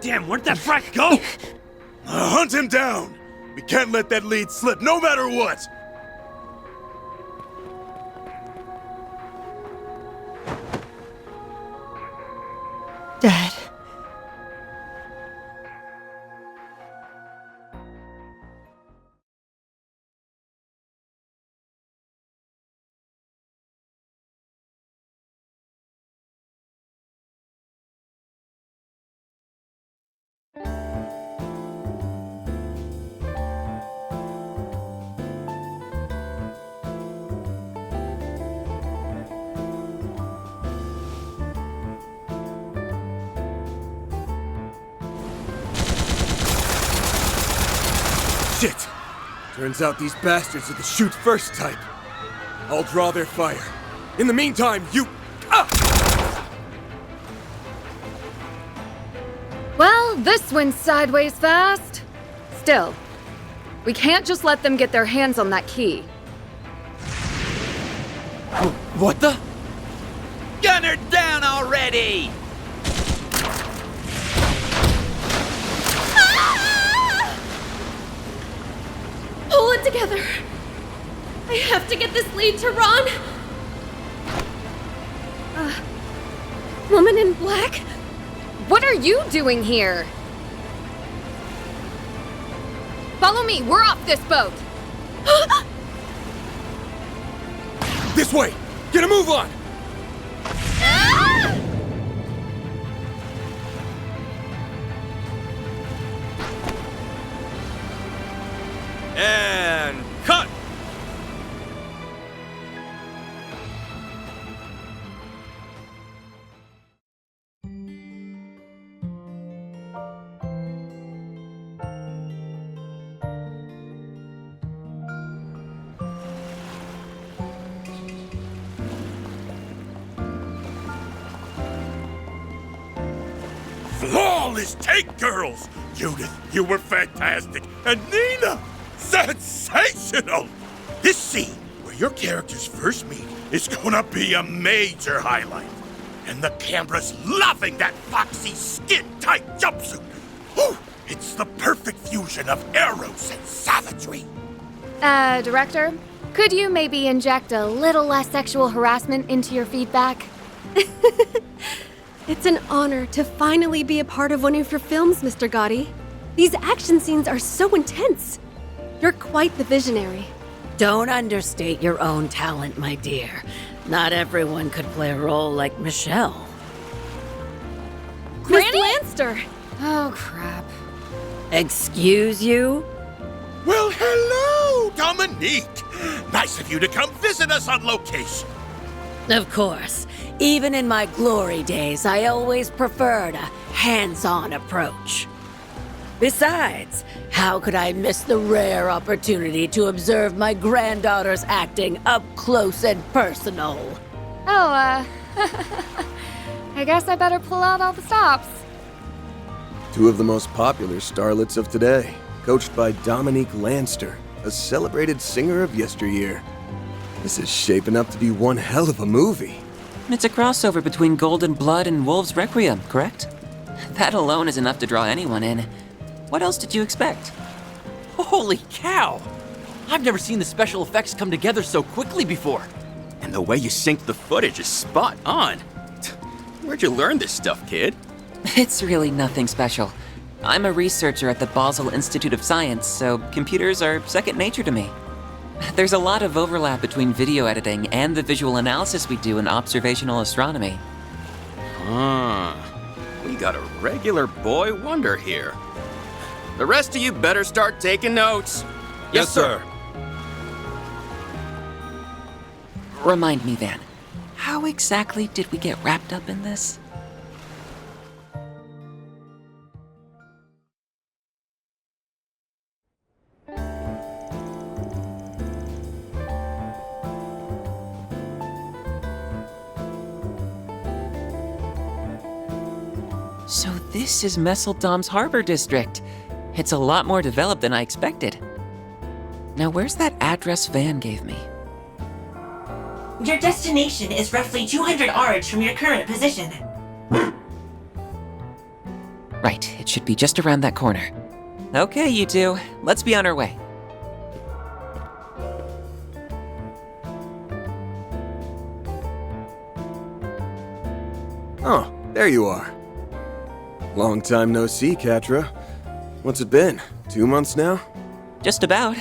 Damn, where'd that brat go? Hunt him down! We can't let that lead slip, no matter what! Dad. Shit! Turns out these bastards are the shoot-first type. I'll draw their fire. In the meantime, you... Well, this went sideways fast. Still, we can't just let them get their hands on that key. What the? Gun her down already! Pull it together. I have to get this lead to Ron. Woman in black? What are you doing here? Follow me, we're off this boat. This way! Get a move on! And cut! Flawless take, girls! Judith, you were fantastic! And Nina! Sensational! This scene, where your characters first meet, is gonna be a major highlight. And the camera's loving that foxy, skin-tight jumpsuit. Whew, it's the perfect fusion of eros and savagery. Director, could you maybe inject a little less sexual harassment into your feedback? It's an honor to finally be a part of one of your films, Mr. Gotti. These action scenes are so intense. You're quite the visionary. Don't understate your own talent, my dear. Not everyone could play a role like Michelle. Miss Lanster! Oh, crap. Excuse you? Well, hello, Dominique! Nice of you to come visit us on location. Of course. Even in my glory days, I always preferred a hands-on approach. Besides, how could I miss the rare opportunity to observe my granddaughter's acting up close and personal? Oh, I guess I better pull out all the stops. Two of the most popular starlets of today, coached by Dominique Lanster, a celebrated singer of yesteryear. This is shaping up to be one hell of a movie. It's a crossover between Golden Blood and Wolves Requiem, correct? That alone is enough to draw anyone in. What else did you expect? Holy cow! I've never seen the special effects come together so quickly before. And the way you synced the footage is spot on. Where'd you learn this stuff, kid? It's really nothing special. I'm a researcher at the Basel Institute of Science, so computers are second nature to me. There's a lot of overlap between video editing and the visual analysis we do in observational astronomy. We got a regular boy wonder here. The rest of you better start taking notes. Yes, sir. Remind me then, how exactly did we get wrapped up in this? So this is Messeldam's harbor district. It's a lot more developed than I expected. Now where's that address Van gave me? Your destination is roughly 200 ards from your current position. Right, it should be just around that corner. Okay, you two, let's be on our way. Oh, there you are. Long time no see, Catra. What's it been? 2 months now? Just about.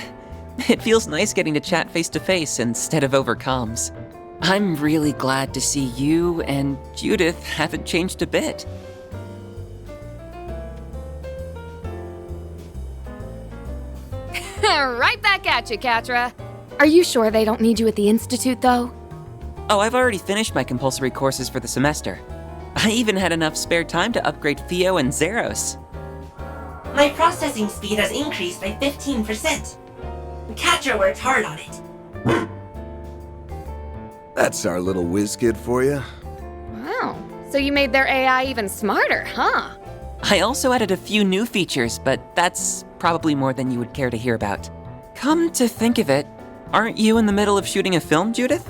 It feels nice getting to chat face to face instead of over comms. I'm really glad to see you and Judith haven't changed a bit. Right back at you, Catra. Are you sure they don't need you at the Institute, though? Oh, I've already finished my compulsory courses for the semester. I even had enough spare time to upgrade Theo and Zeros. My processing speed has increased by 15%. Catra worked hard on it. That's our little whiz kid for you. Wow, so you made their AI even smarter, huh? I also added a few new features, but that's probably more than you would care to hear about. Come to think of it, aren't you in the middle of shooting a film, Judith?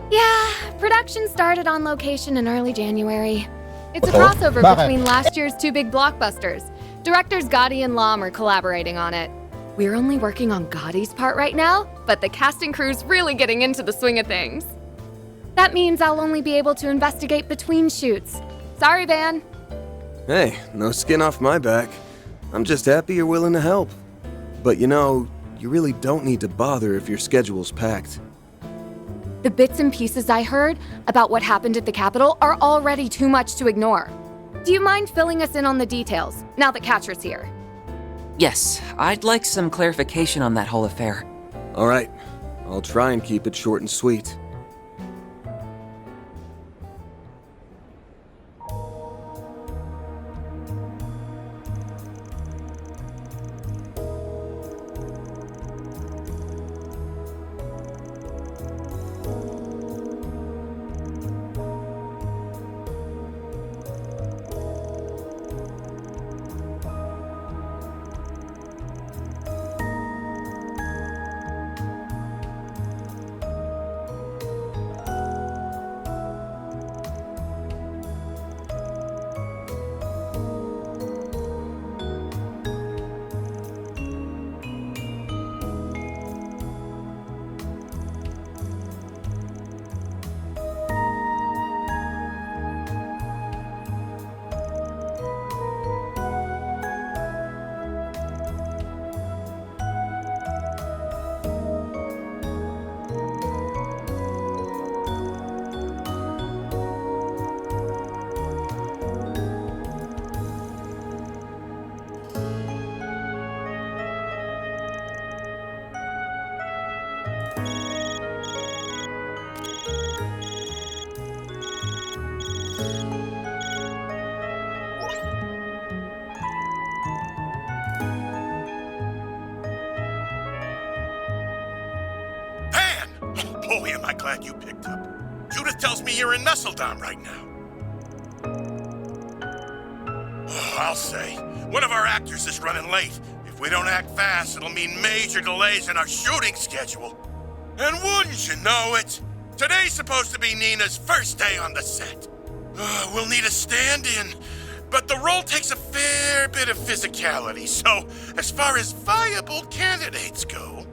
Yeah, production started on location in early January. It's a crossover between last year's two big blockbusters. Directors Gotti and Lam are collaborating on it. We're only working on Gotti's part right now, but the casting crew's really getting into the swing of things. That means I'll only be able to investigate between shoots. Sorry, Van. Hey, no skin off my back. I'm just happy you're willing to help. But you know, you really don't need to bother if your schedule's packed. The bits and pieces I heard about what happened at the Capitol are already too much to ignore. Do you mind filling us in on the details, now that Catra's here? Yes, I'd like some clarification on that whole affair. All right, I'll try and keep it short and sweet. Boy, am I glad you picked up. Judith tells me you're in Messeldam right now. Oh, I'll say, one of our actors is running late. If we don't act fast, it'll mean major delays in our shooting schedule. And wouldn't you know it, today's supposed to be Nina's first day on the set. We'll need a stand-in, but the role takes a fair bit of physicality, so as far as viable candidates go...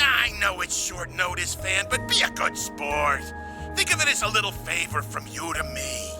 I know it's short notice, Fan, but be a good sport. Think of it as a little favor from you to me.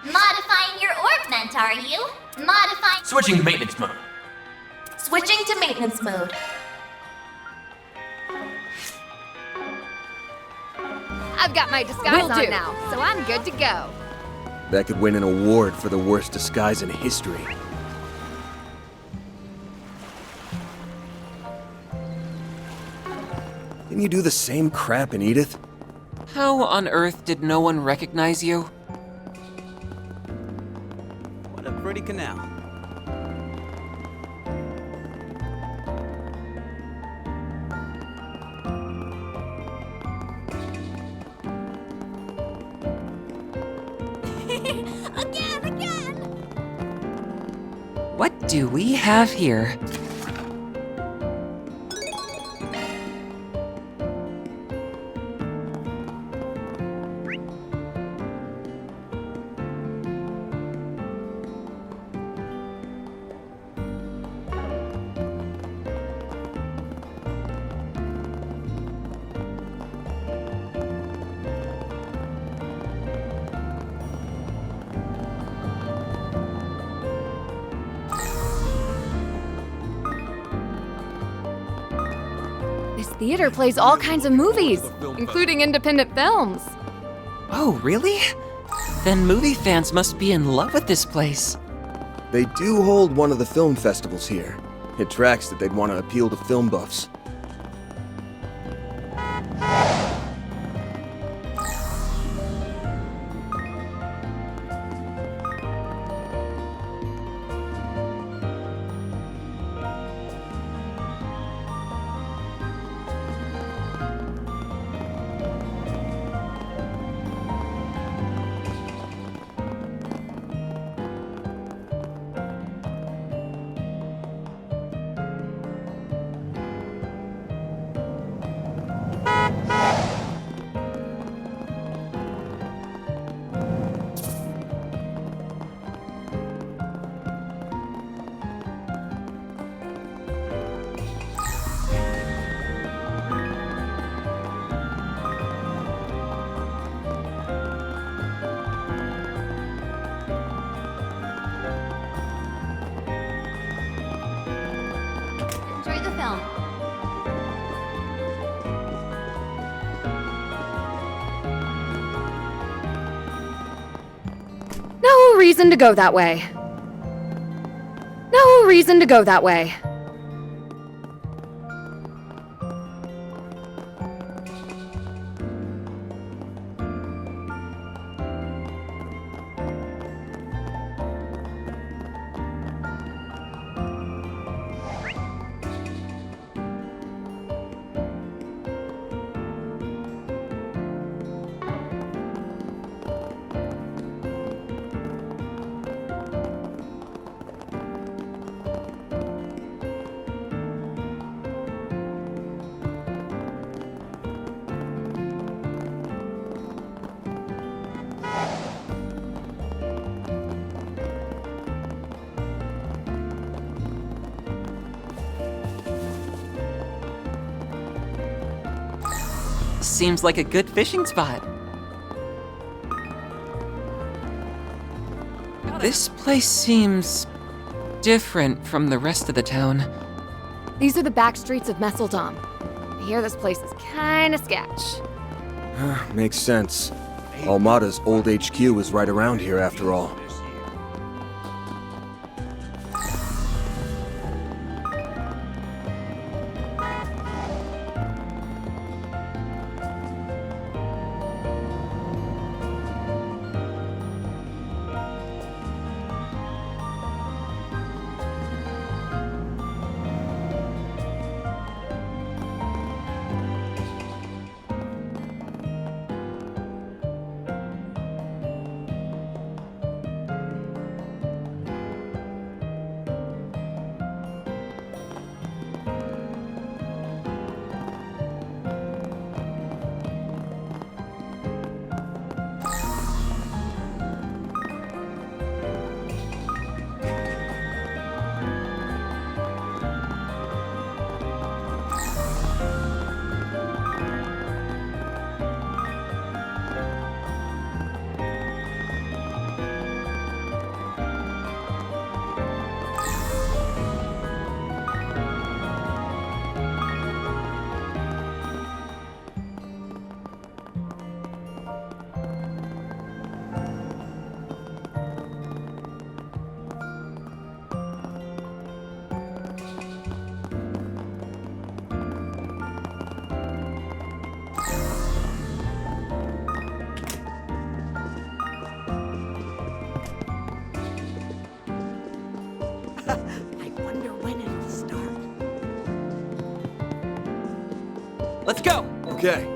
Modifying your augment, are you? Modifying. Switching to maintenance mode. Switching to maintenance mode. I've got my disguise on now, so I'm good to go. That could win an award for the worst disguise in history. Can you do the same crap in Edith? How on earth did no one recognize you? What a pretty canal. Again! What do we have here? This theater plays all kinds of movies, including independent films. Oh, really? Then movie fans must be in love with this place. They do hold one of the film festivals here. It tracks that they'd want to appeal to film buffs. Enjoy the film. No reason to go that way. No reason to go that way. Seems like a good fishing spot. This place seems different from the rest of the town. These are the back streets of Messeldam. I hear this place is kinda sketch. Makes sense. Almada's old HQ is right around here after all. Let's go! Okay.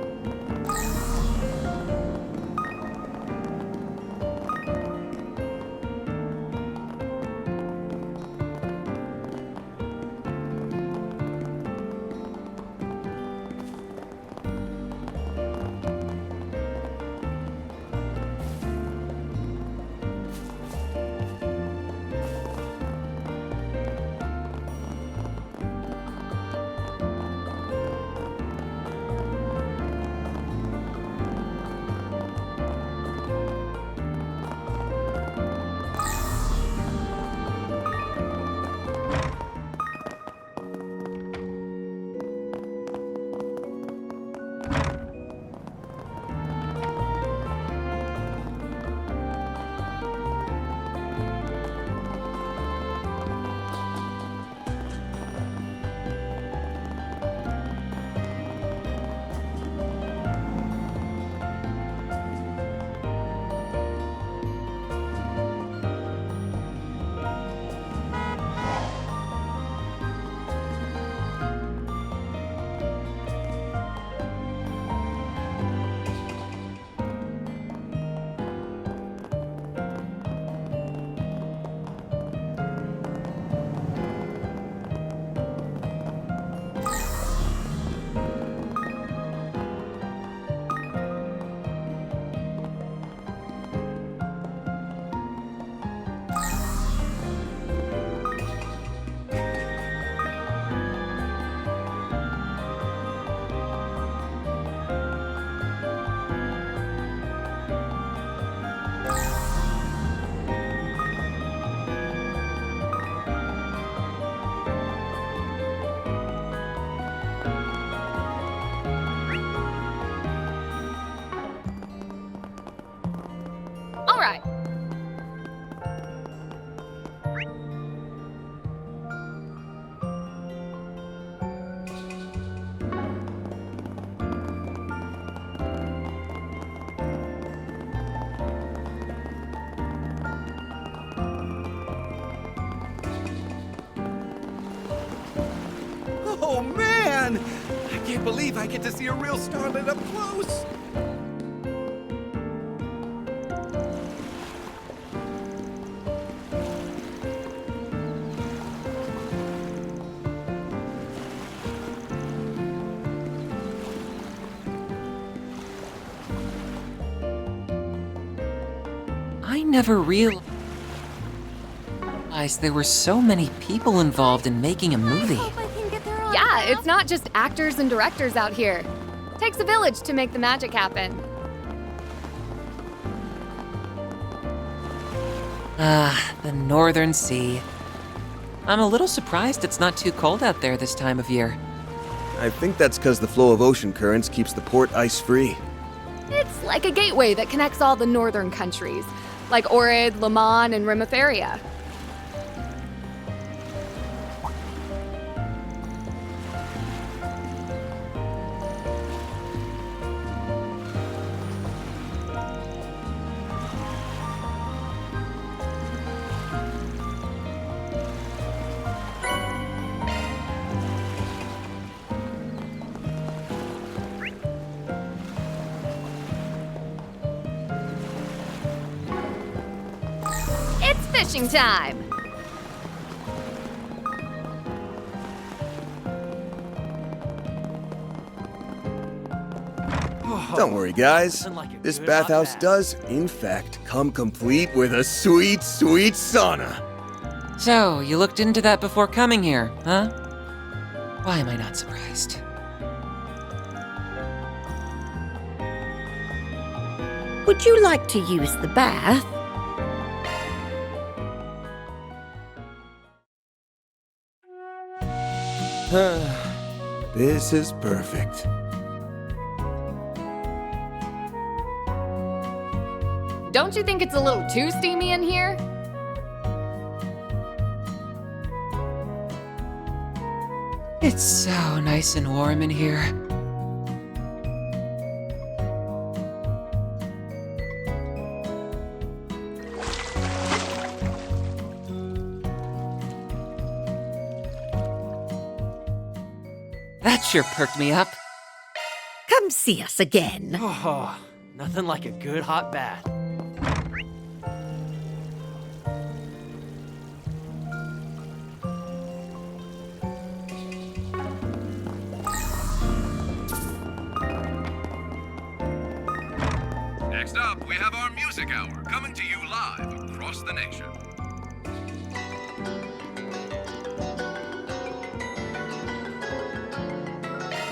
All right. Oh man! I can't believe I get to see a real starlet up close! I never realized there were so many people involved in making a movie. Yeah, it's not just actors and directors out here. Takes a village to make the magic happen. Ah, the Northern Sea. I'm a little surprised it's not too cold out there this time of year. I think that's because the flow of ocean currents keeps the port ice-free. It's like a gateway that connects all the northern countries, like Ohrid, Le Mans, and Rimaferia. It's fishing time! Don't worry, guys. This bathhouse does, in fact, come complete with a sweet, sweet sauna. So, you looked into that before coming here, huh? Why am I not surprised? Would you like to use the bath? This is perfect. Don't you think it's a little too steamy in here? It's so nice and warm in here. That sure perked me up. Come see us again. Oh, nothing like a good hot bath. Next up, we have our music hour, coming to you live across the nation.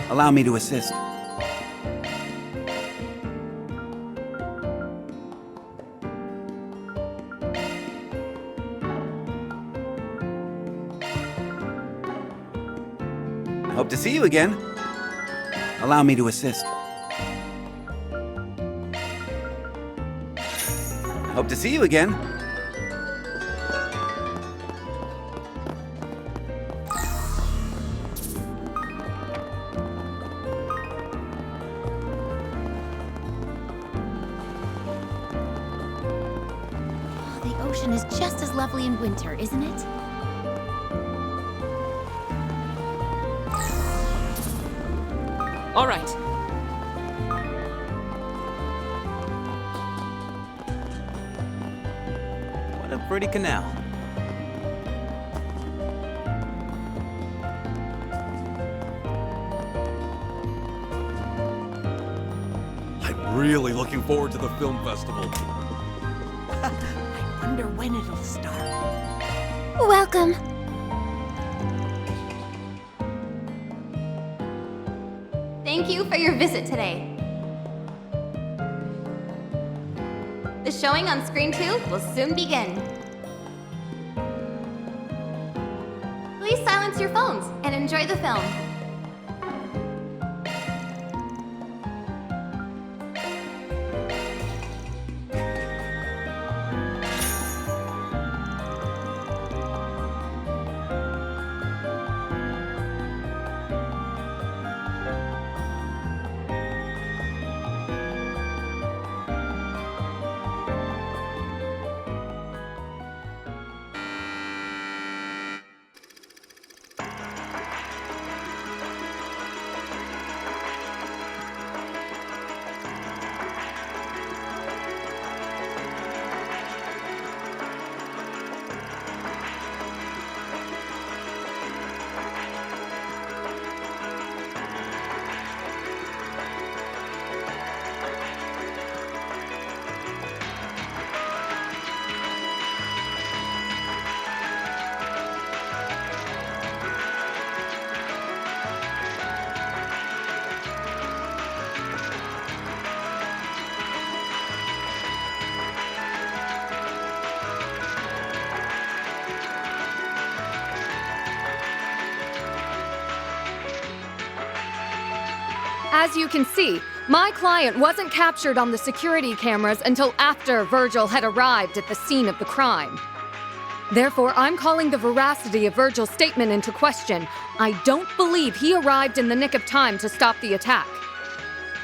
Allow me to assist. Hope to see you again. Allow me to assist. Hope to see you again. The ocean is just as lovely in winter, isn't it? All right. What a pretty canal. I'm really looking forward to the film festival. I wonder when it'll start. Welcome. Thank you for your visit today. The showing on Screen 2 will soon begin. Please silence your phones and enjoy the film. As you can see, my client wasn't captured on the security cameras until after Virgil had arrived at the scene of the crime. Therefore, I'm calling the veracity of Virgil's statement into question. I don't believe he arrived in the nick of time to stop the attack.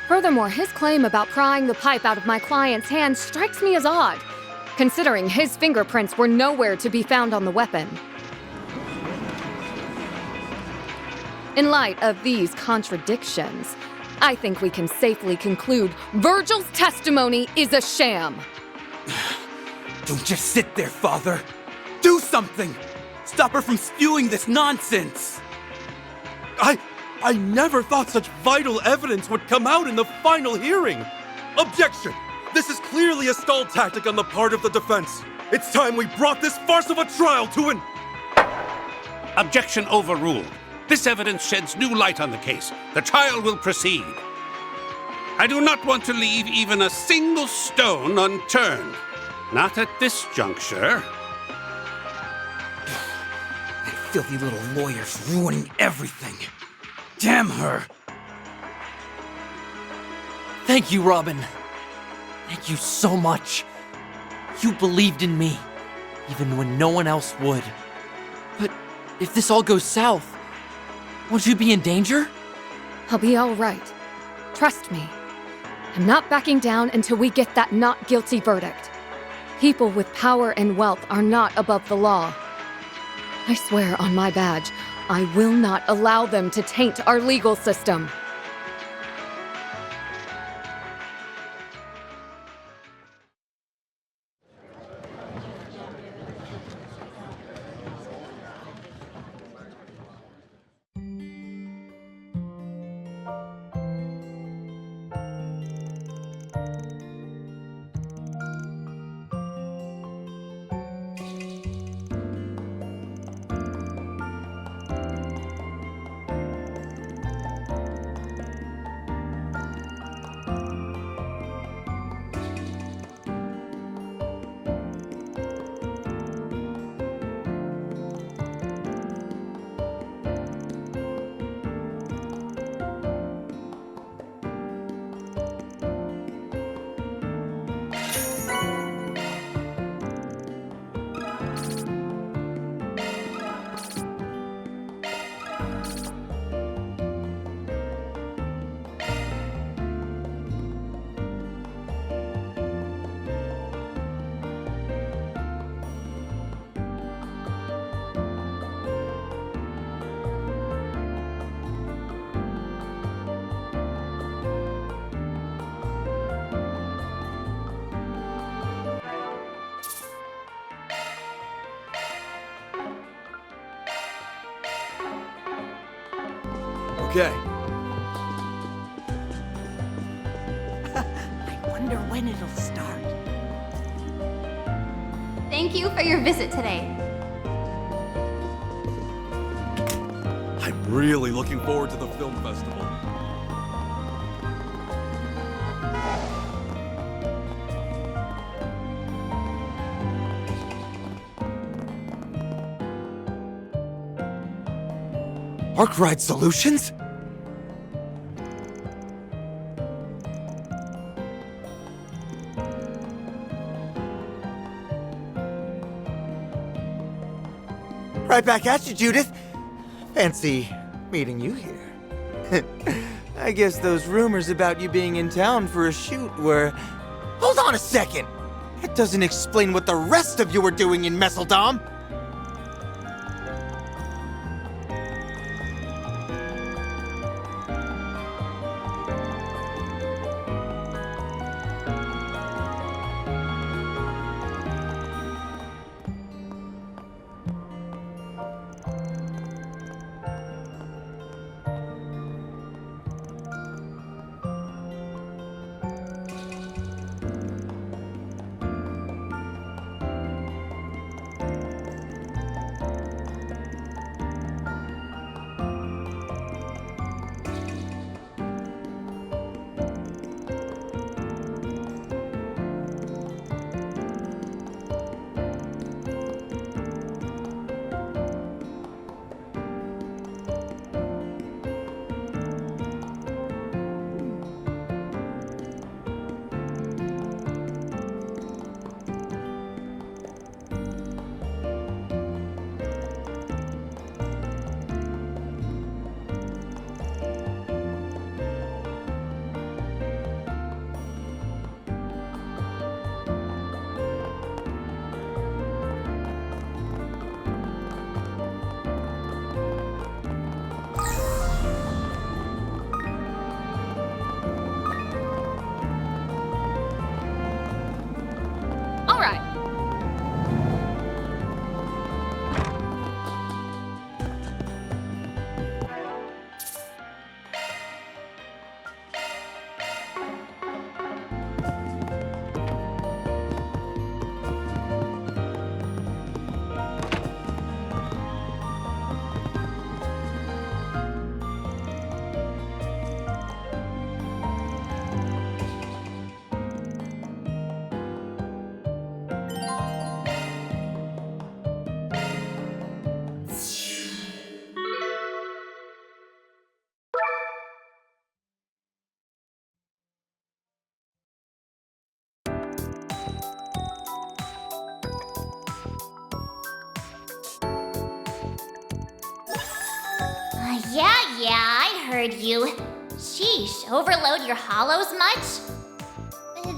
Furthermore, his claim about prying the pipe out of my client's hand strikes me as odd, considering his fingerprints were nowhere to be found on the weapon. In light of these contradictions, I think we can safely conclude Virgil's testimony is a sham. Don't just sit there, Father. Do something! Stop her from spewing this nonsense! I never thought such vital evidence would come out in the final hearing! Objection! This is clearly a stall tactic on the part of the defense. It's time we brought this farce of a trial to an... Objection overruled. This evidence sheds new light on the case. The trial will proceed. I do not want to leave even a single stone unturned. Not at this juncture. That filthy little lawyer's ruining everything. Damn her! Thank you, Robin. Thank you so much. You believed in me, even when no one else would. But if this all goes south, won't you be in danger? I'll be all right. Trust me. I'm not backing down until we get that not guilty verdict. People with power and wealth are not above the law. I swear on my badge, I will not allow them to taint our legal system. Okay. I wonder when it'll start. Thank you for your visit today. I'm really looking forward to the film festival. Arc Ride Solutions? Right back at you, Judith. Fancy meeting you here. I guess those rumors about you being in town for a shoot were... Hold on a second! That doesn't explain what the rest of you were doing in Messeldam! All right. Yeah, I heard you. Sheesh, overload your hollows much?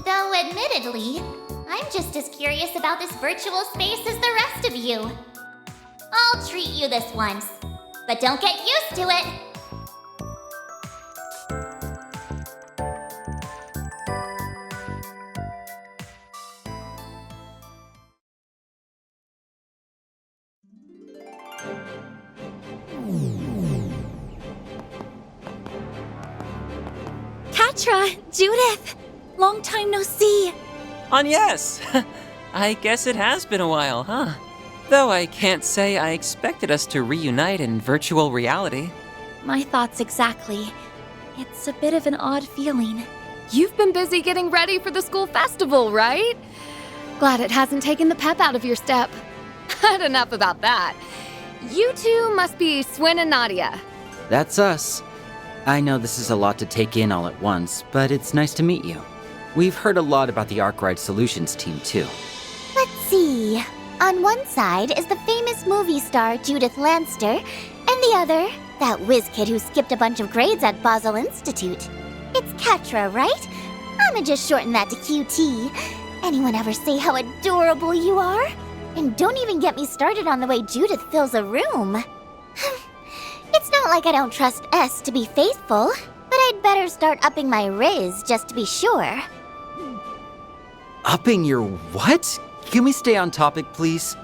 Though, admittedly, I'm just as curious about this virtual space as the rest of you. I'll treat you this once, but don't get used to it. Judith! Long time no see. Yes. I guess it has been a while, huh? Though I can't say I expected us to reunite in virtual reality. My thoughts exactly. It's a bit of an odd feeling. You've been busy getting ready for the school festival, right? Glad it hasn't taken the pep out of your step. But enough about that. You two must be Swin and Nadia. That's us. I know this is a lot to take in all at once, but it's nice to meet you. We've heard a lot about the Arc Ride Solutions team, too. Let's see. On one side is the famous movie star Judith Lanster, and the other, that whiz kid who skipped a bunch of grades at Basel Institute. It's Katra, right? I'ma just shorten that to QT. Anyone ever say how adorable you are? And don't even get me started on the way Judith fills a room. It's not like I don't trust S to be faithful, but I'd better start upping my riz just to be sure. Upping your what? Can we stay on topic, please?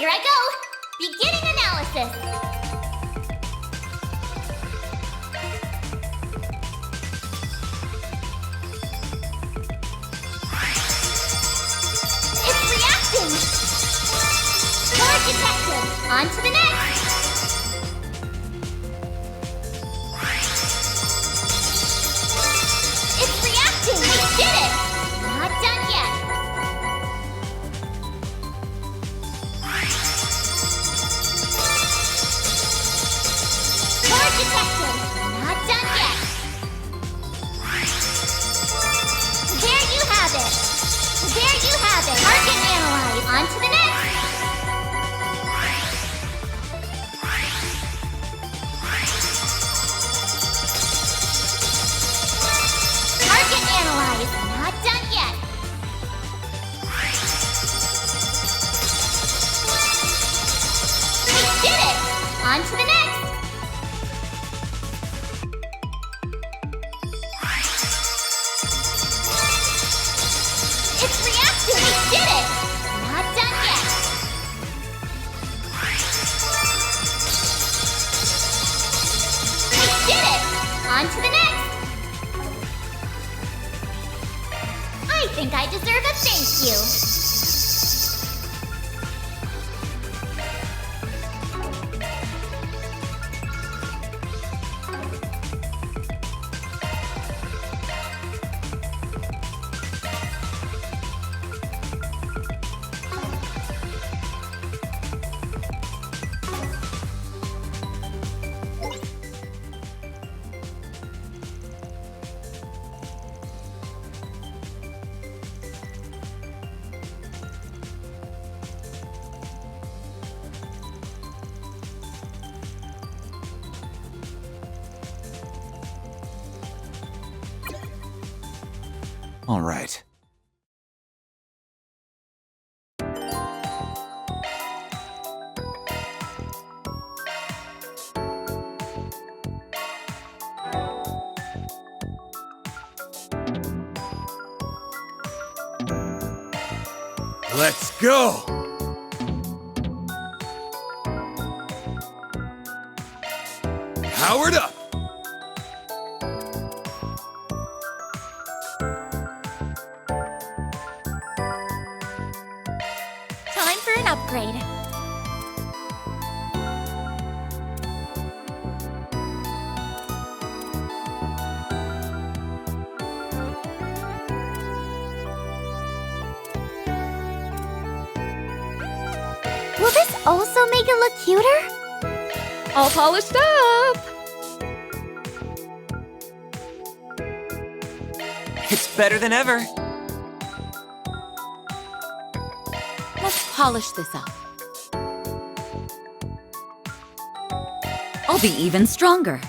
Here I go! Beginning analysis! It's reacting! Color detected! On to the next! It's reacting! We did it! Not done yet! Color detected! Not done yet! There you have it! There you have it! Target analyze! On to the next! Target analyze! Not done yet! We did it! On to the next! It's reactive! We did it! Not done yet! We did it! On to the next! I think I deserve a thank you! All right. Let's go! Powered up! Time for an upgrade. Will this also make it look cuter? All polished up! It's better than ever. Let's polish this up. I'll be even stronger.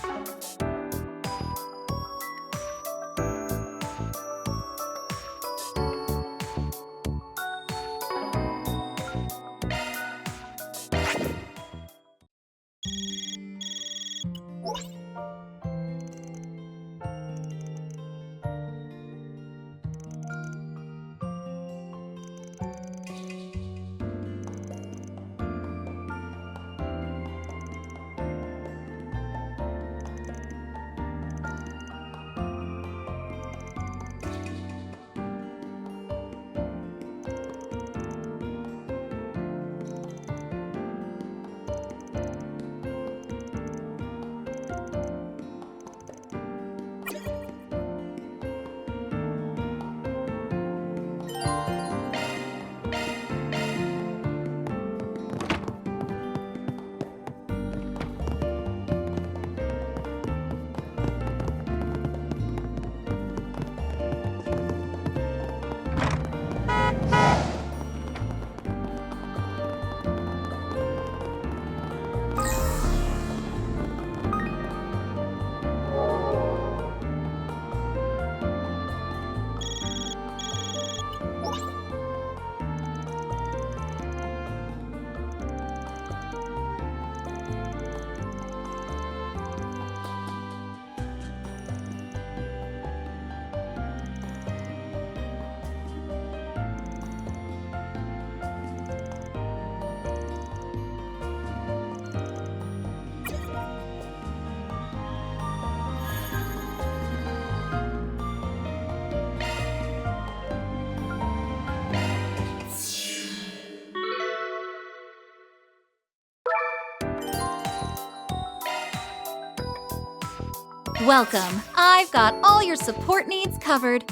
Welcome. I've got all your support needs covered.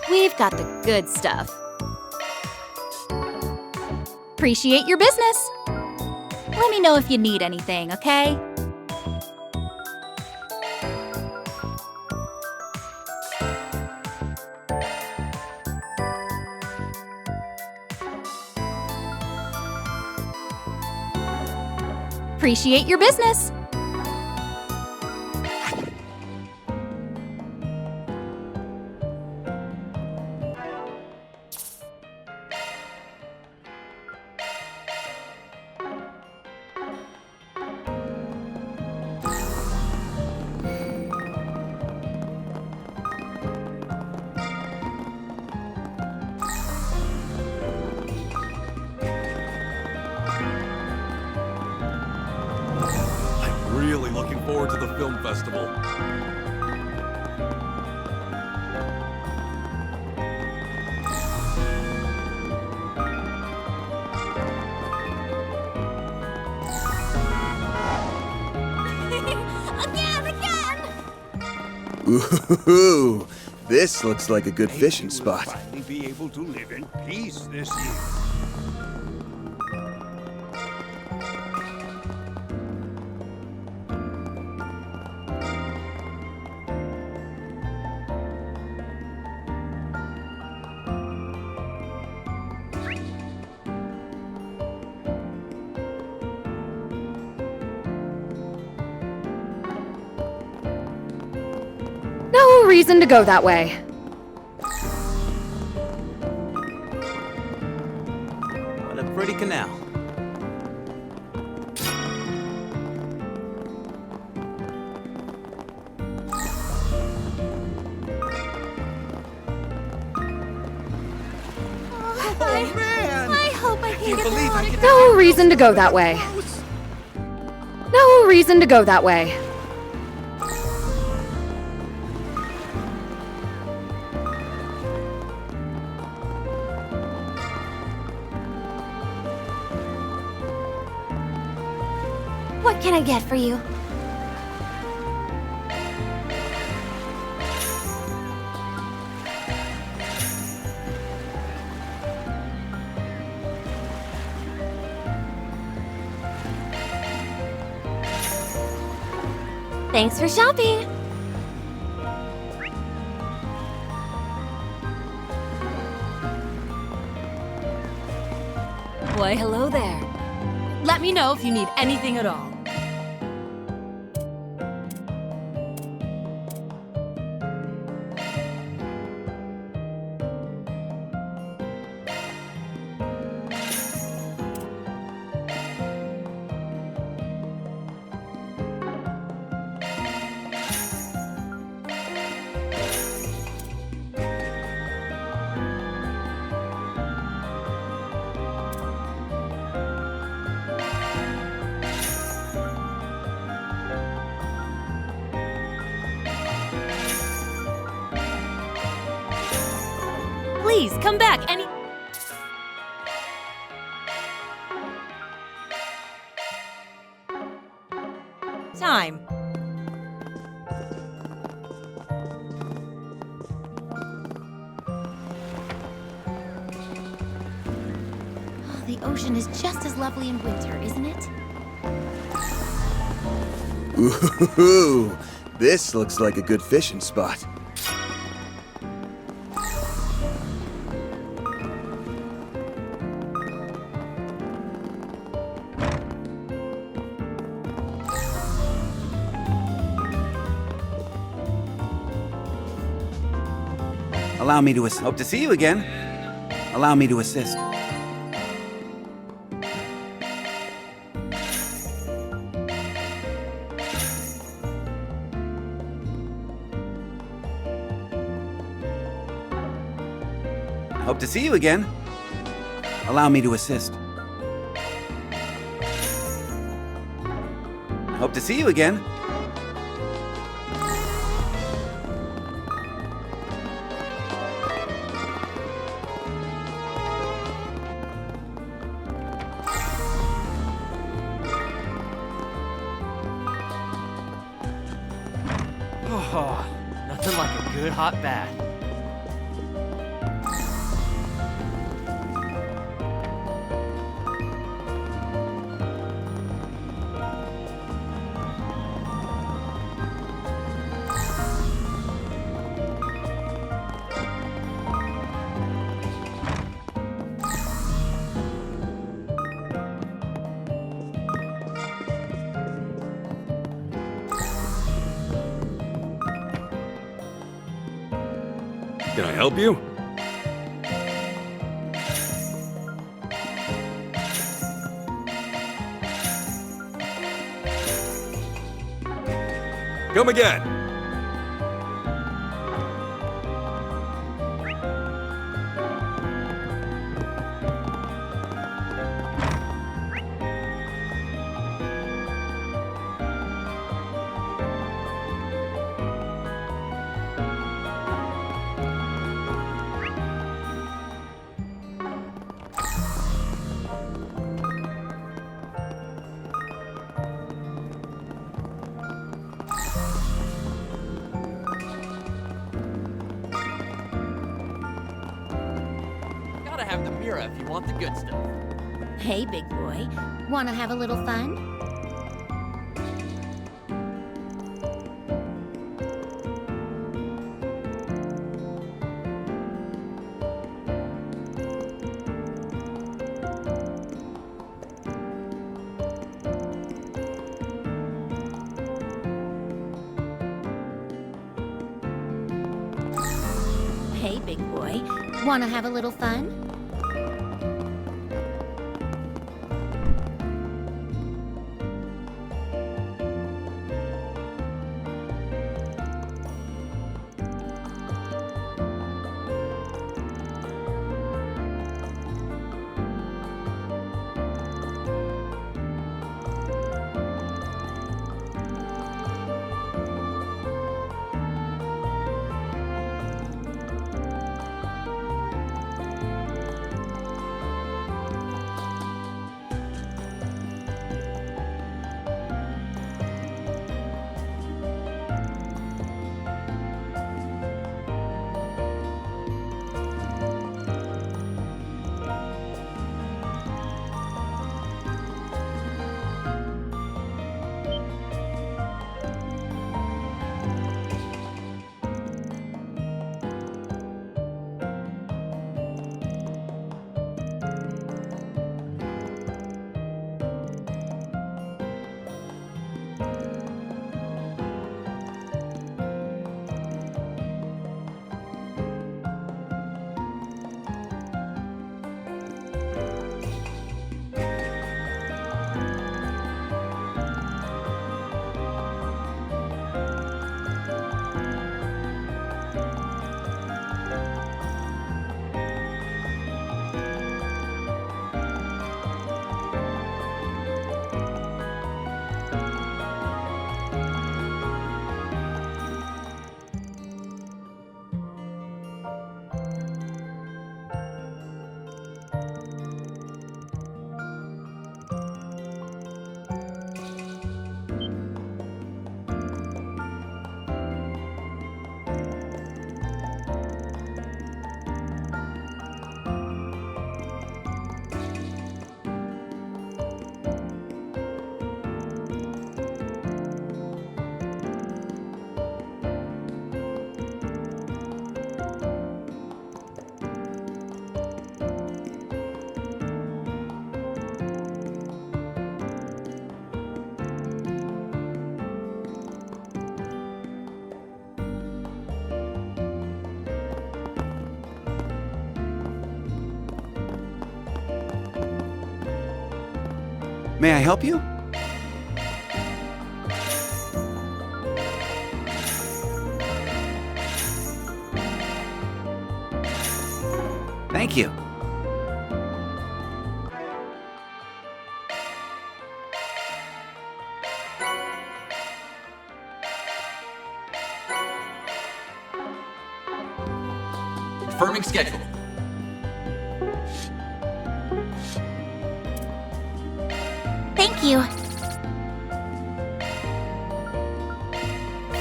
We've got the good stuff. Appreciate your business. Let me know if you need anything, okay? Appreciate your business. Really looking forward to the film festival. Ooh, this looks like a good fishing spot. Finally be able to live in peace this year. No reason to go that way. What a pretty canal. I hope I can get there. No reason to go that way. No reason to go that way. What can I get for you? Thanks for shopping. Why, hello there. Let me know if you need anything at all. Please, come back any... Time. The ocean is just as lovely in winter, isn't it? Ooh, this looks like a good fishing spot. Allow me to assist. Hope to see you again. Allow me to assist. Hope to see you again. Allow me to assist. Hope to see you again. good hot bath. Can I help you? Come again. Gotta have the mirror if you want the good stuff. Hey, big boy. Wanna have a little fun? Hey, big boy. Wanna have a little fun? May I help you? Thank you. Confirming schedule. Thank you.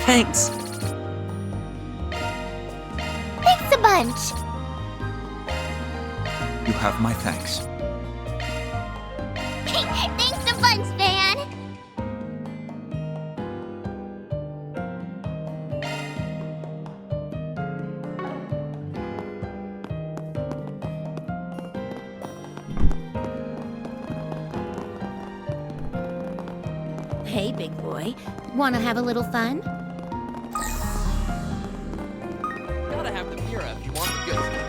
Thanks. bunch. You have my thanks. Thanks a bunch, Van. Hey, big boy. Wanna have a little fun? Gotta have the Mira if you want the good stuff.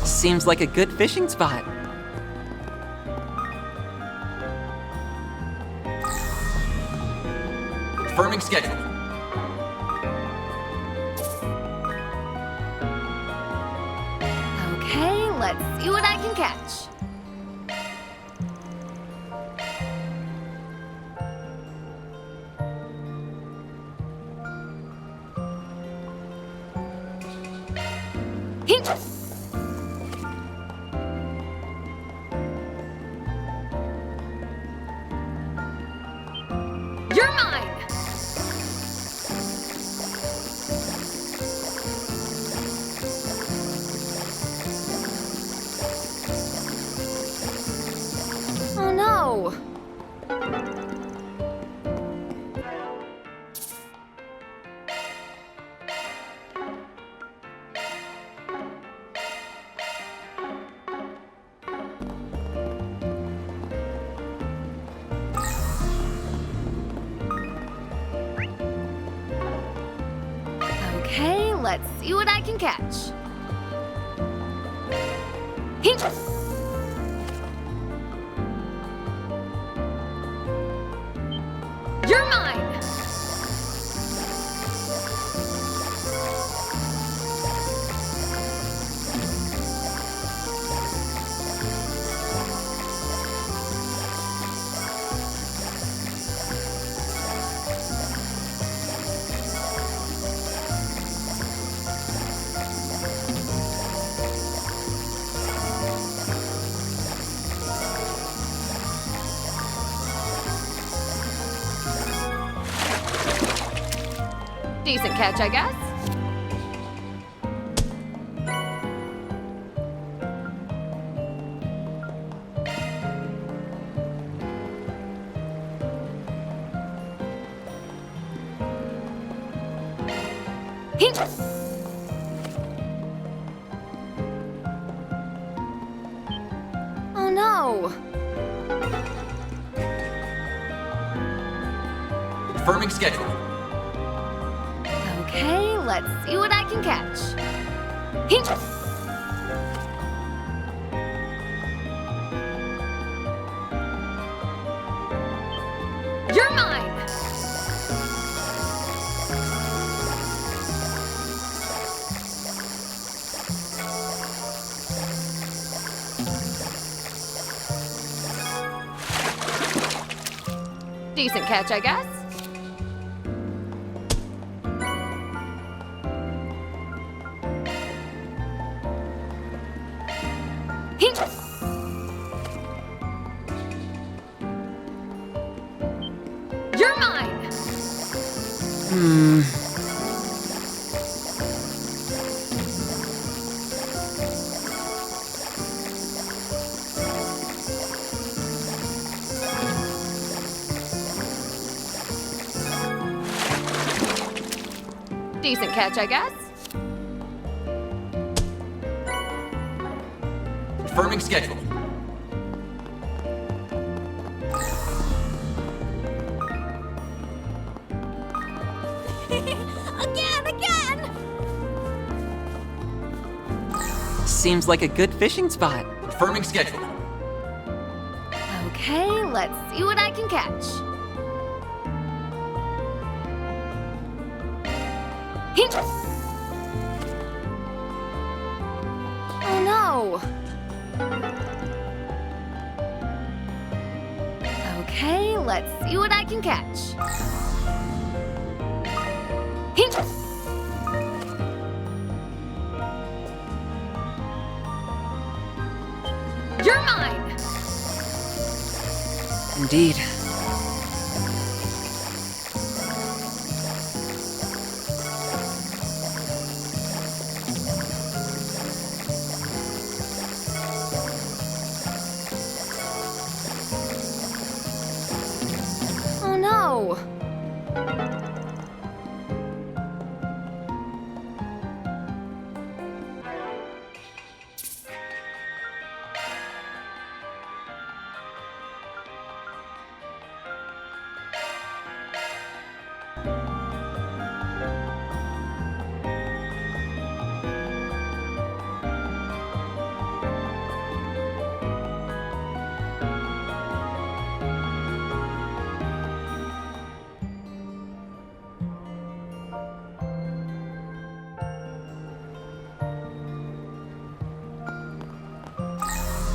Seems like a good fishing spot. Confirming schedule. Okay, let's see what I can catch. Hink! You're mine! Oh no! Okay, let's see what I can catch. Hink! You're mine! Decent catch, I guess. Hink! Oh no! Confirming schedule. Okay, let's see what I can catch. Hink! You're mine! Decent catch, I guess. Hink! You're mine! Decent catch, I guess. Confirming schedule. Again! Seems like a good fishing spot. Confirming schedule. Okay, let's see what I can catch. Hink! Oh no! Okay, let's see what I can catch. Hink! You're mine! Indeed.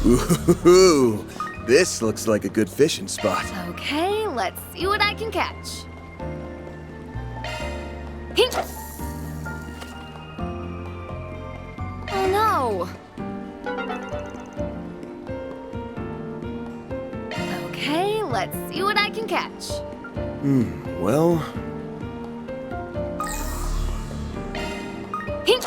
Ooh, this looks like a good fishing spot. Okay, let's see what I can catch. Pink. Oh no. Okay, let's see what I can catch. Well... Pink.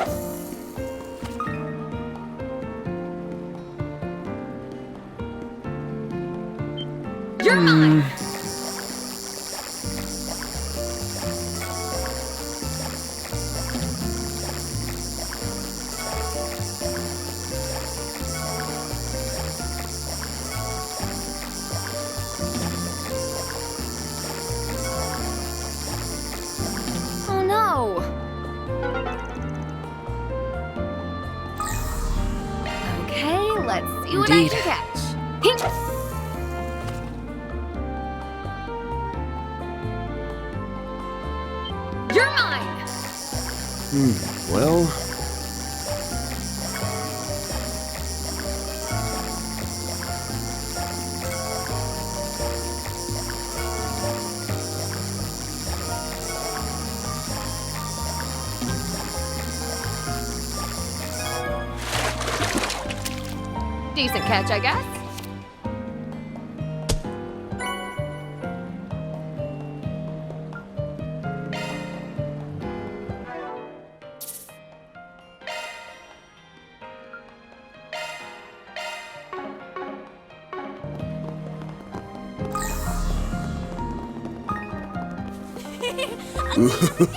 You're mine. Oh no. Okay, let's see what I can catch. Pink. You're mine. Well... Decent catch, I guess.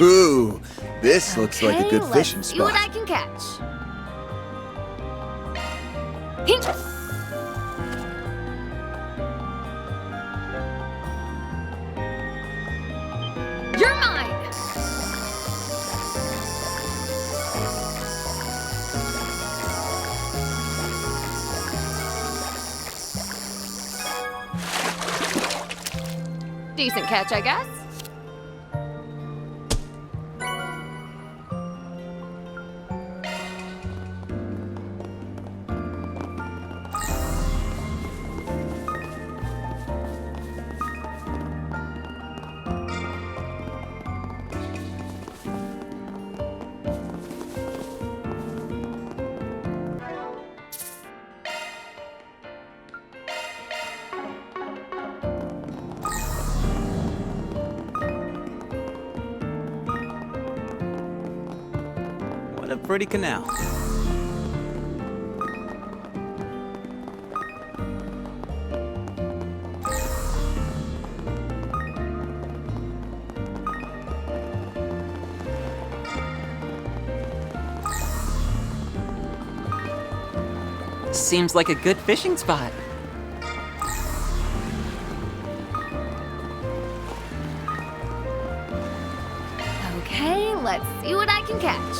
Ooh, this looks like a good fishing let's see what I spot. can catch. Pink. You're mine. Decent catch, I guess. What a pretty canal. Seems like a good fishing spot. Okay, let's see what I can catch.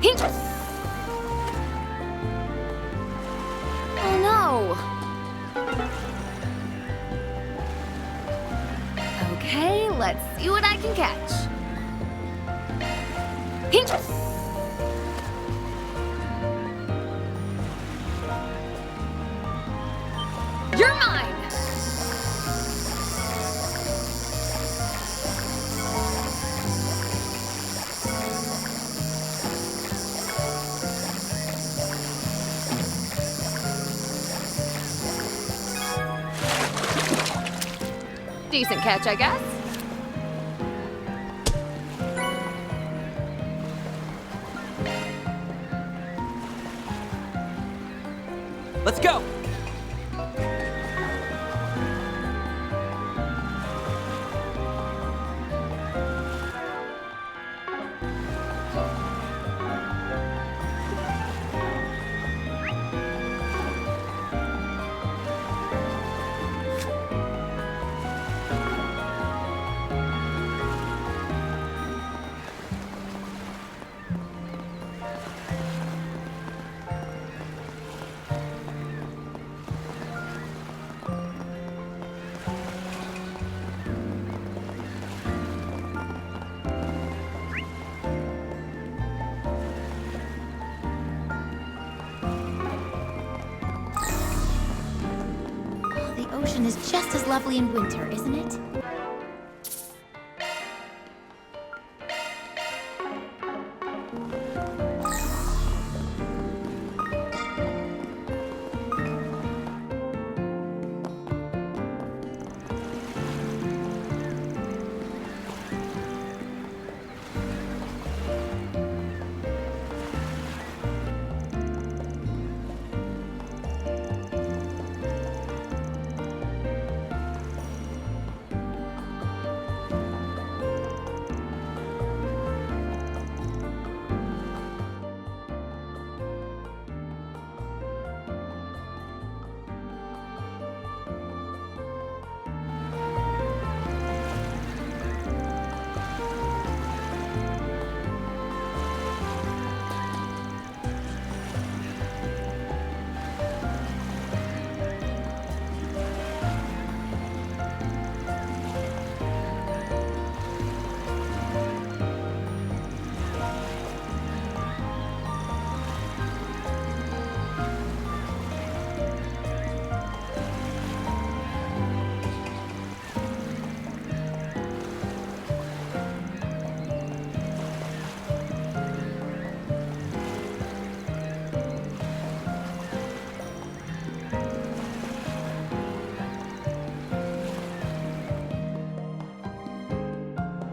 Pink. Oh no. Okay, let's see what I can catch. Pink. You're mine. Decent catch, I guess. Let's go. ocean is just as lovely in winter, isn't it?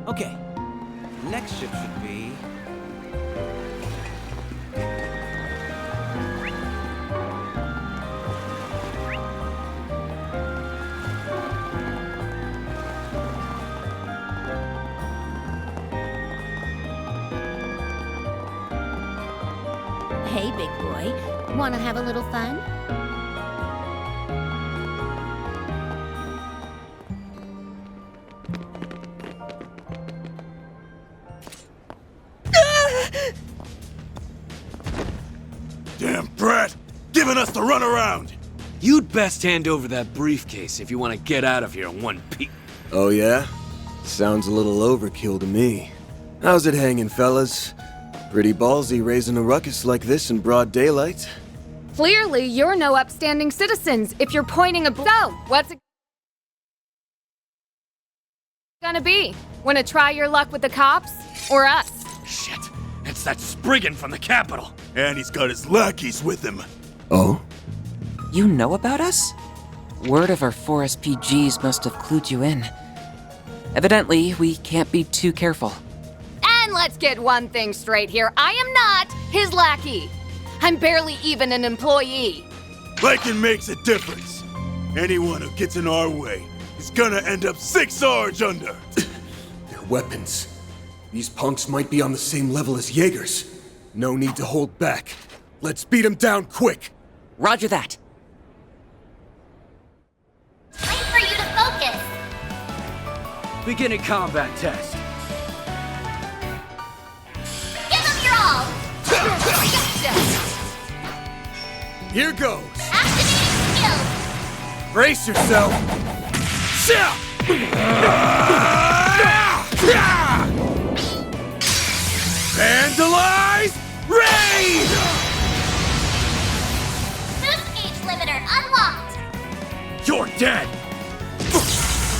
Okay, next ship should be... Hey, big boy. Wanna have a little fun? Damn brat! Giving us the runaround! You'd best hand over that briefcase if you want to get out of here in one piece. Oh yeah? Sounds a little overkill to me. How's it hanging, fellas? Pretty ballsy raising a ruckus like this in broad daylight. Clearly, you're no upstanding citizens if you're pointing a So, what's it gonna be? Wanna try your luck with the cops? Or us? Shit, it's that Spriggan from the capital. And he's got his lackeys with him. Oh? You know about us? Word of our 4 SPGs must have clued you in. Evidently, we can't be too careful. And let's get one thing straight here. I am not his lackey. I'm barely even an employee. Liking makes a difference. Anyone who gets in our way is gonna end up 6 Sarge under. Their weapons. These punks might be on the same level as Jaegers. No need to hold back. Let's beat them down quick. Roger that. Wait for you to focus. Beginning combat test. Give them your all. Here goes. Activating skills. Brace yourself. Vandalize! Raid! Boost gauge limiter unlocked. You're dead!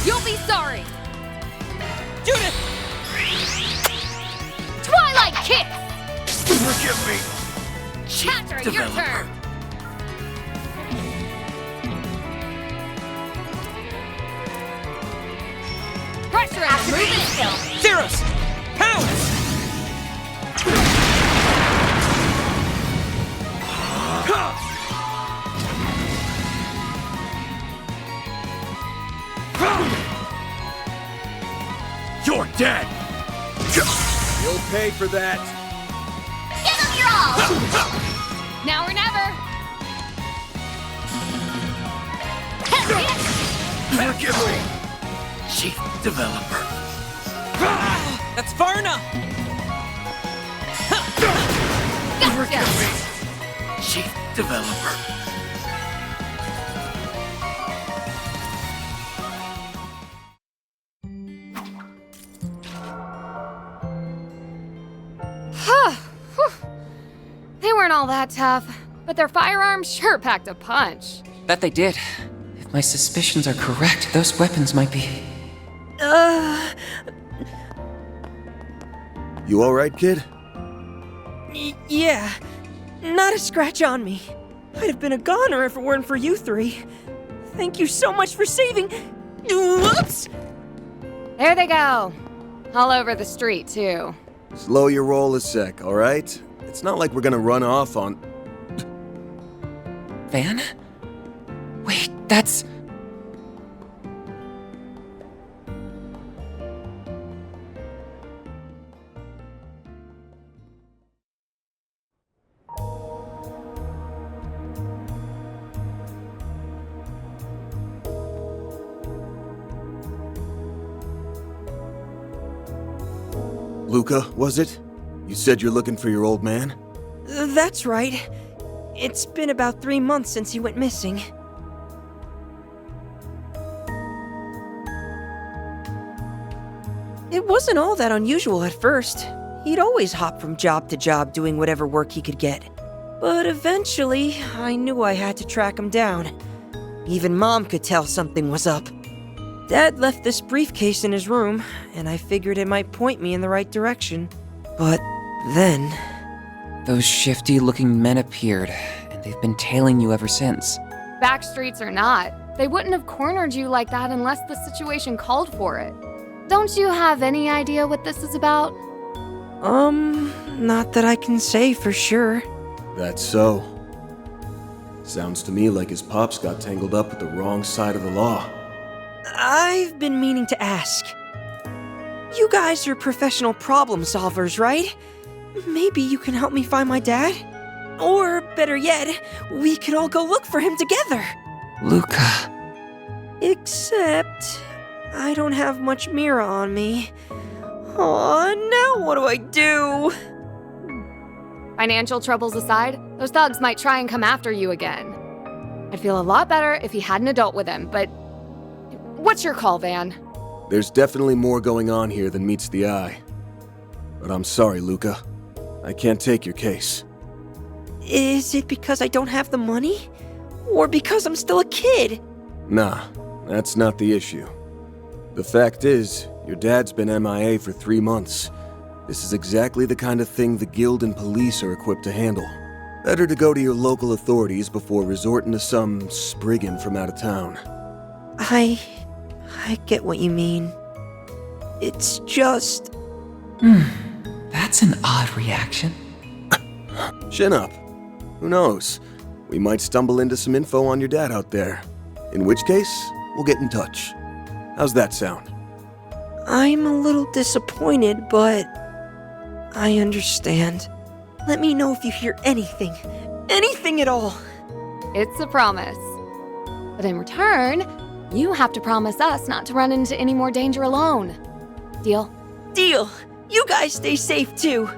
You'll be sorry. Judith! Twilight Kick! Forgive me. Chatter, your turn. Pressure and moving skill. Zeros! Pounce! You're dead! You'll pay for that. Give them your all. Now or never. Forgive me, Chief Developer. That's far enough! Forgive me, Chief Developer. They weren't all that tough, but their firearms sure packed a punch. Bet they did. If My suspicions are correct. Those weapons might be... You alright, kid? Yeah. Not a scratch on me. I'd have been a goner if it weren't for you three. Thank you so much for saving... Whoops! There they go. All over the street, too. Slow your roll a sec, alright? It's not like we're gonna run off on... Van? Wait, that's... Luca, was it? You said you're looking for your old man? That's right. It's been about 3 months since he went missing. It wasn't all that unusual at first. He'd always hop from job to job doing whatever work he could get. But eventually, I knew I had to track him down. Even Mom could tell something was up. Dad left this briefcase in his room, and I figured it might point me in the right direction. But then... Those shifty-looking men appeared, and they've been tailing you ever since. Back streets or not, they wouldn't have cornered you like that unless the situation called for it. Don't you have any idea what this is about? Not that I can say for sure. That's so. Sounds to me like his pops got tangled up with the wrong side of the law. I've been meaning to ask. You guys are professional problem solvers, right? Maybe you can help me find my dad? Or, better yet, we could all go look for him together. Luca. Except... I don't have much Mira on me. Aw, now what do I do? Financial troubles aside, those thugs might try and come after you again. I'd feel a lot better if he had an adult with him, but... What's your call, Van? There's definitely more going on here than meets the eye. But I'm sorry, Luca. I can't take your case. Is it because I don't have the money? Or because I'm still a kid? Nah, that's not the issue. The fact is, your dad's been MIA for 3 months. This is exactly the kind of thing the guild and police are equipped to handle. Better to go to your local authorities before resorting to some spriggan from out of town. I get what you mean. It's just... That's an odd reaction. Chin up. Who knows? We might stumble into some info on your dad out there. In which case, we'll get in touch. How's that sound? I'm a little disappointed, but... I understand. Let me know if you hear anything. Anything at all. It's a promise. But in return, you have to promise us not to run into any more danger alone. Deal? Deal! You guys stay safe, too.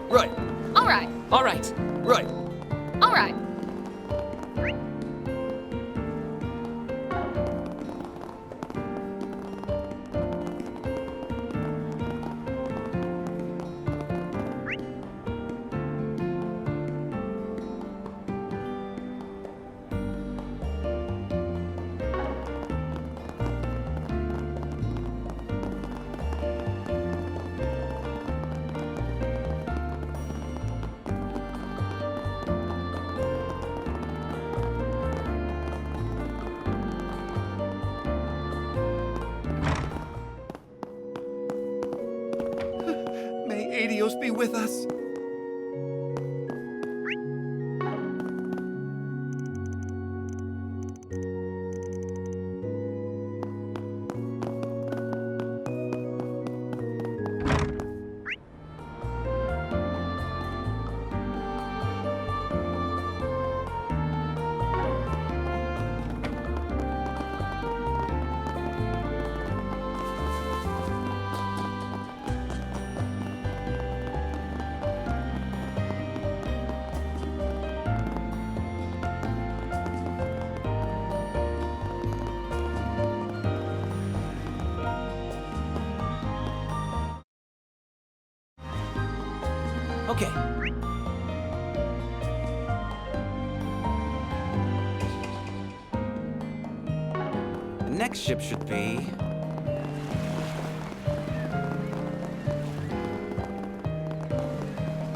Right. All right. All right. Right. All right. May Adios be with us. Okay. The next ship should be...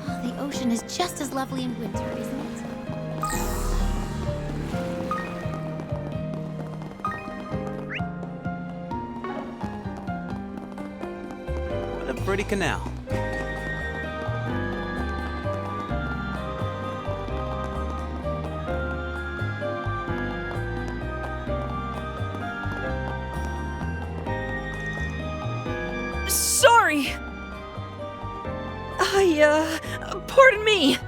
Oh, the ocean is just as lovely in winter, isn't it? What a pretty canal. Sorry! Pardon me!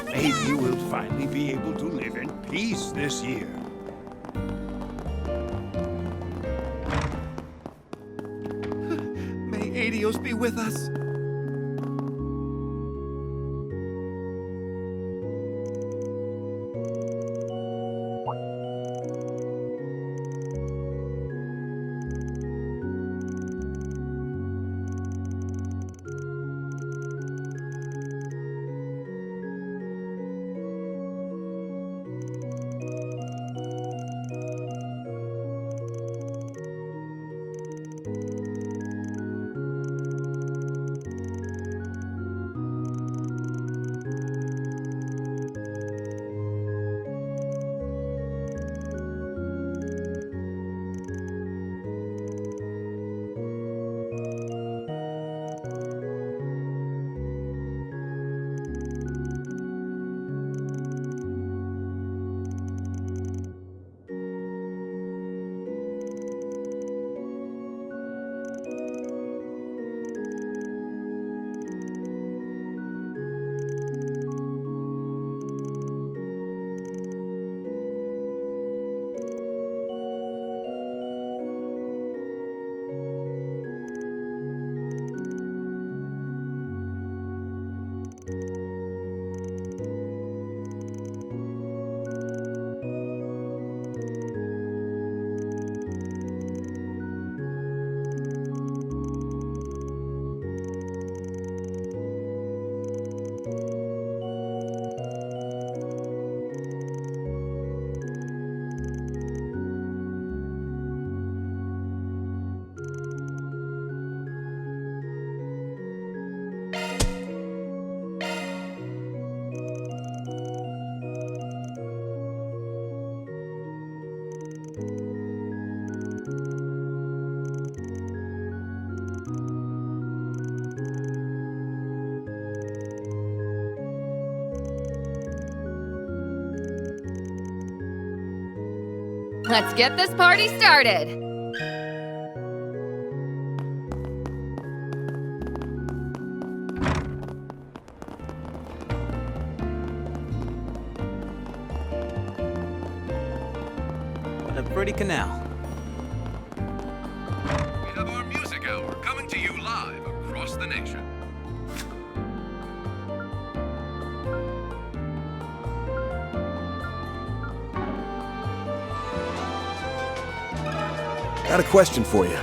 Maybe you will finally be able to live in peace this year. May Adios be with us. Let's get this party started. What a pretty canal. We have our music hour coming to you live across the nation. Got a question for you.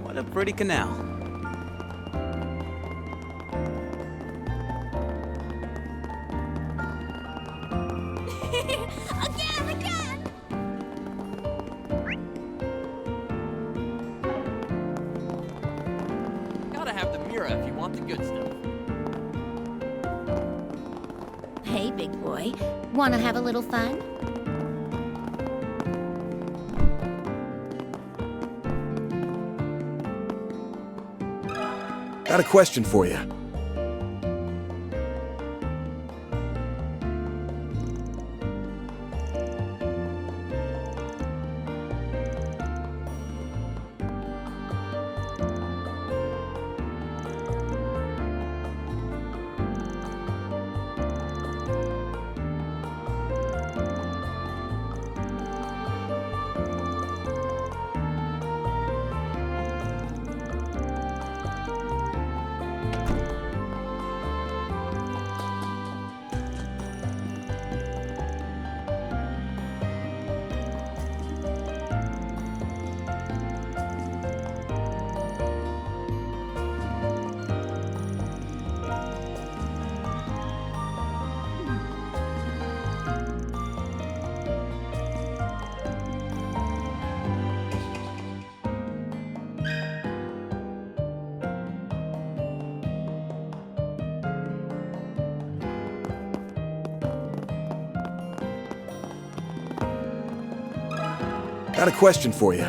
What a pretty canal. Gotta have the mirror if you want the good stuff. Hey, big boy. Wanna have a little fun? Got a question for you. Got a question for you.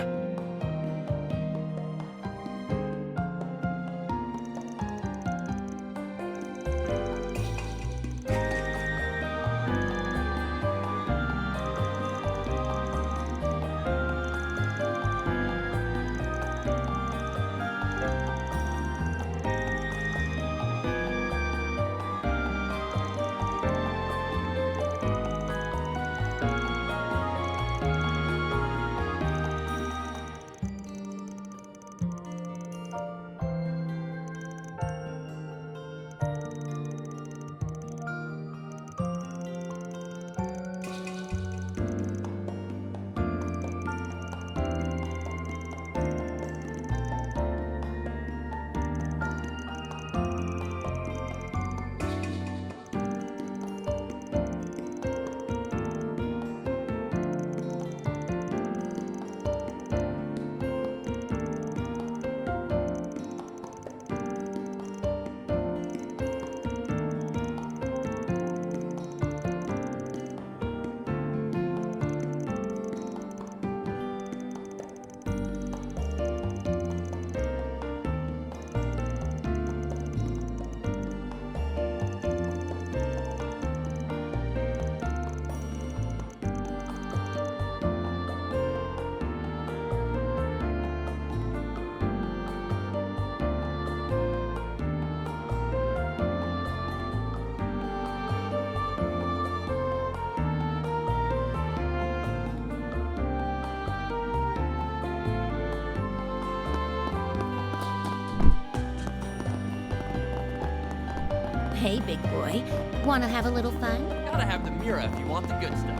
Hey, big boy. Wanna have a little fun? Gotta have the mirror if you want the good stuff.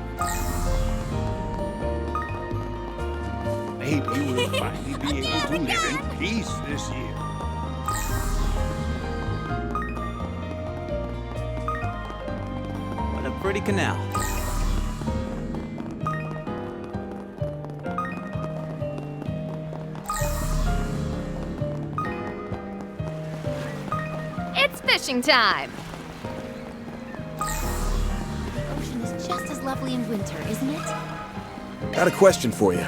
Maybe we'll finally be able to live in peace this year. What a pretty canal. It's fishing time! The ocean is just as lovely in winter, isn't it? Got a question for you.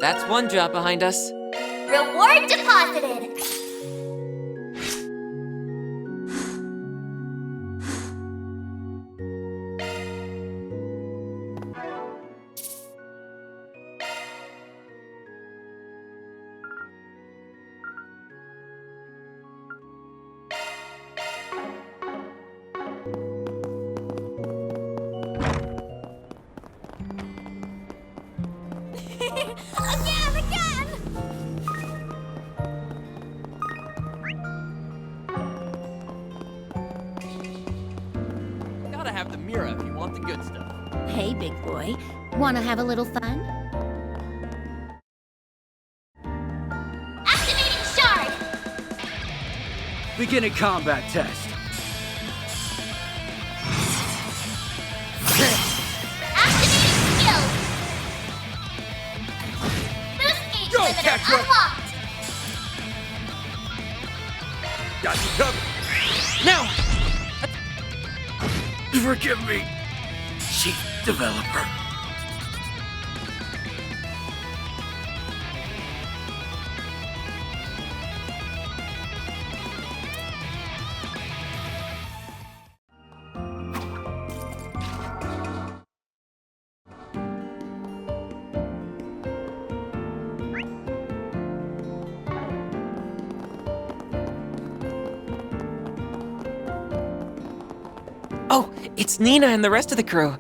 That's one job behind us. Reward deposited! Gotta have the mirror if you want the good stuff. Hey, big boy. Wanna have a little fun? Activating shard! Beginning combat test. Activating skill! Boost gauge limiter unlocked! Got you covered. Now! Forgive me, Chief Developer. Oh, it's Nina and the rest of the crew.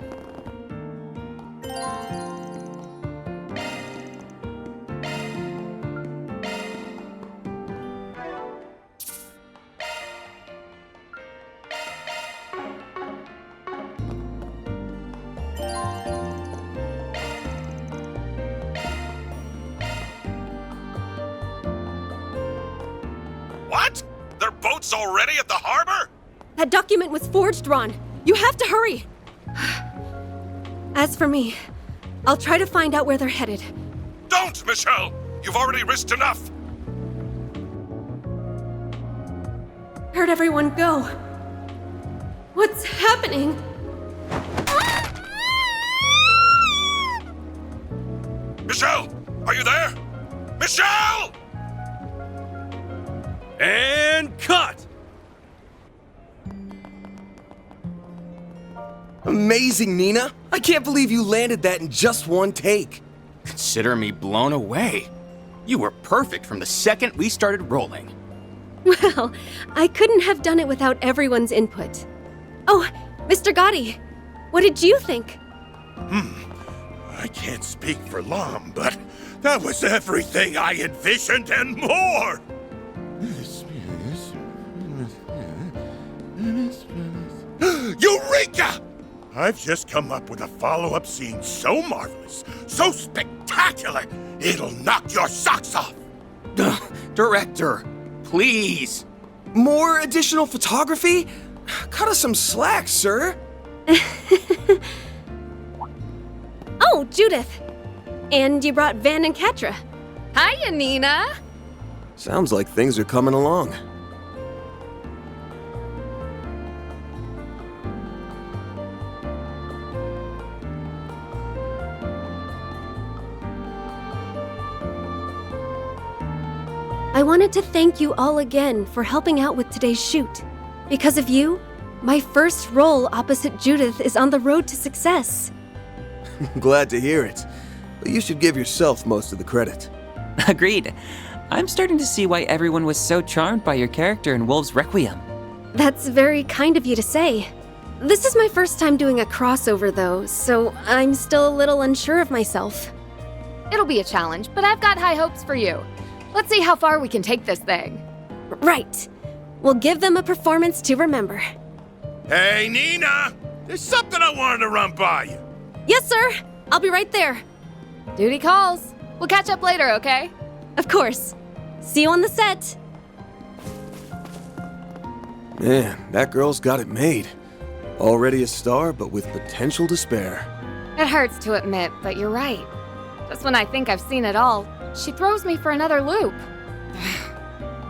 What? Their boat's already at the harbor? That document was forged, Ron. You have to hurry. As for me, I'll try to find out where they're headed. Don't, Michelle! You've already risked enough! Where'd everyone go? What's happening? Michelle! Are you there? Michelle! And cut! Amazing, Nina! I can't believe you landed that in just one take. Consider me blown away. You were perfect from the second we started rolling. Well, I couldn't have done it without everyone's input. Oh, Mr. Gotti, what did you think? I can't speak for Lom, but that was everything I envisioned and more! Eureka! I've just come up with a follow-up scene so marvelous, so spectacular, it'll knock your socks off! Director, please! More additional photography? Cut us some slack, sir. Oh, Judith. And you brought Van and Katra. Hiya, Nina. Sounds like things are coming along. I wanted to thank you all again for helping out with today's shoot. Because of you, my first role opposite Judith is on the road to success. Glad to hear it. But you should give yourself most of the credit. Agreed. I'm starting to see why everyone was so charmed by your character in Wolves Requiem. That's very kind of you to say. This is my first time doing a crossover, though, so I'm still a little unsure of myself. It'll be a challenge, but I've got high hopes for you. Let's see how far we can take this thing. Right. We'll give them a performance to remember. Hey, Nina! There's something I wanted to run by you. Yes, sir. I'll be right there. Duty calls. We'll catch up later, okay? Of course. See you on the set. Man, that girl's got it made. Already a star, but with potential to spare. It hurts to admit, but you're right. Just when I think I've seen it all, she throws me for another loop.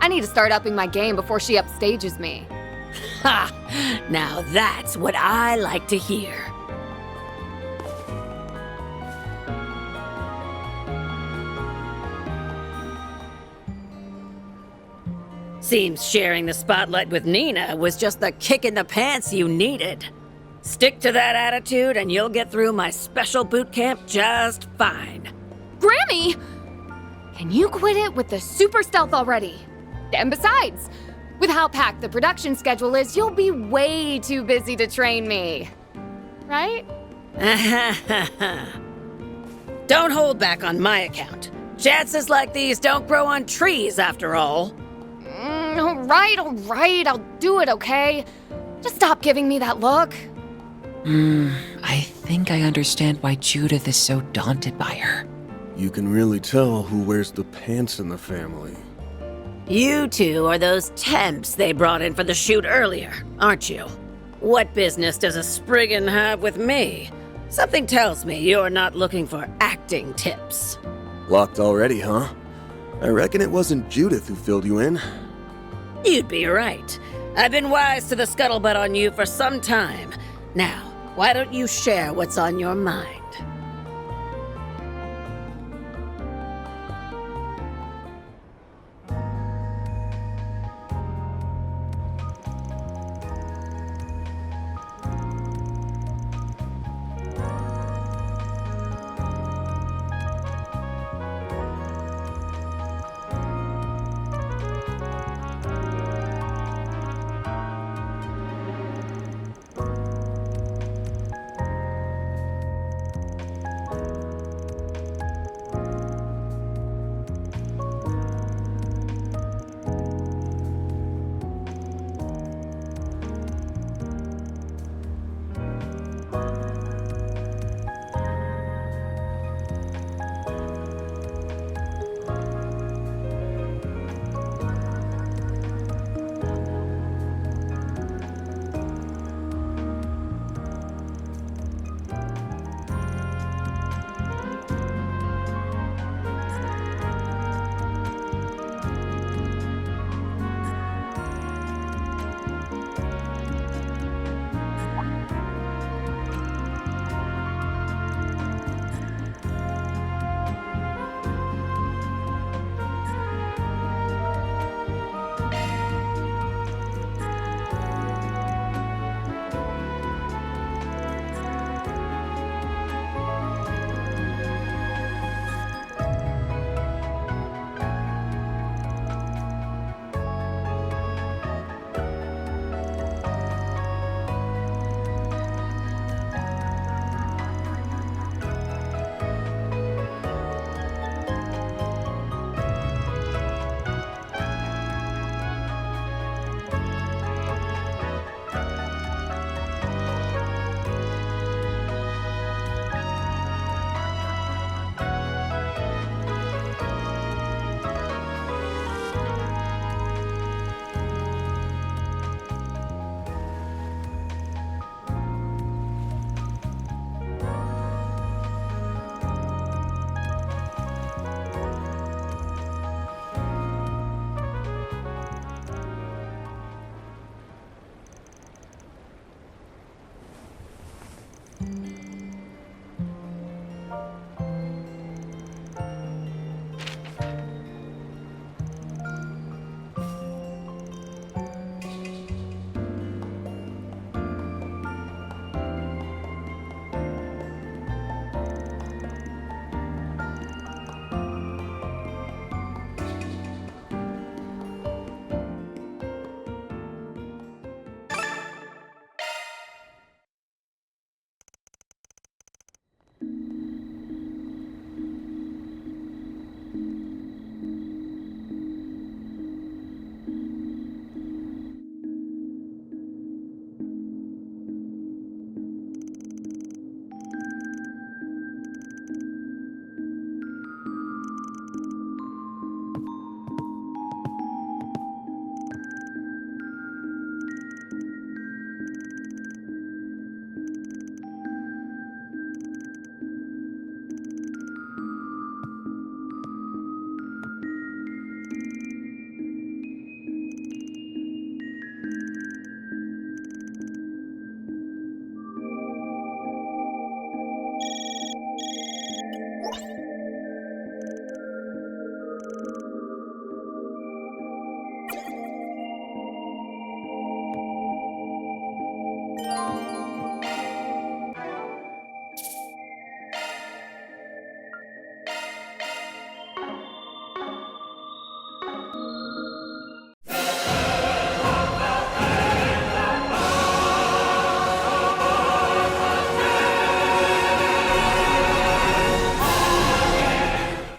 I need to start upping my game before she upstages me. Ha! Now that's what I like to hear. Seems sharing the spotlight with Nina was just the kick in the pants you needed. Stick to that attitude and you'll get through my special boot camp just fine. Grammy! Can you quit it with the super stealth already? And besides, with how packed the production schedule is, you'll be way too busy to train me. Right? Don't hold back on my account. Chances like these don't grow on trees, after all. All right, I'll do it, okay? Just stop giving me that look. I think I understand why Judith is so daunted by her. You can really tell who wears the pants in the family. You two are those temps they brought in for the shoot earlier, aren't you? What business does a Spriggan have with me? Something tells me you're not looking for acting tips. Locked already, huh? I reckon it wasn't Judith who filled you in. You'd be right. I've been wise to the scuttlebutt on you for some time. Now, why don't you share what's on your mind?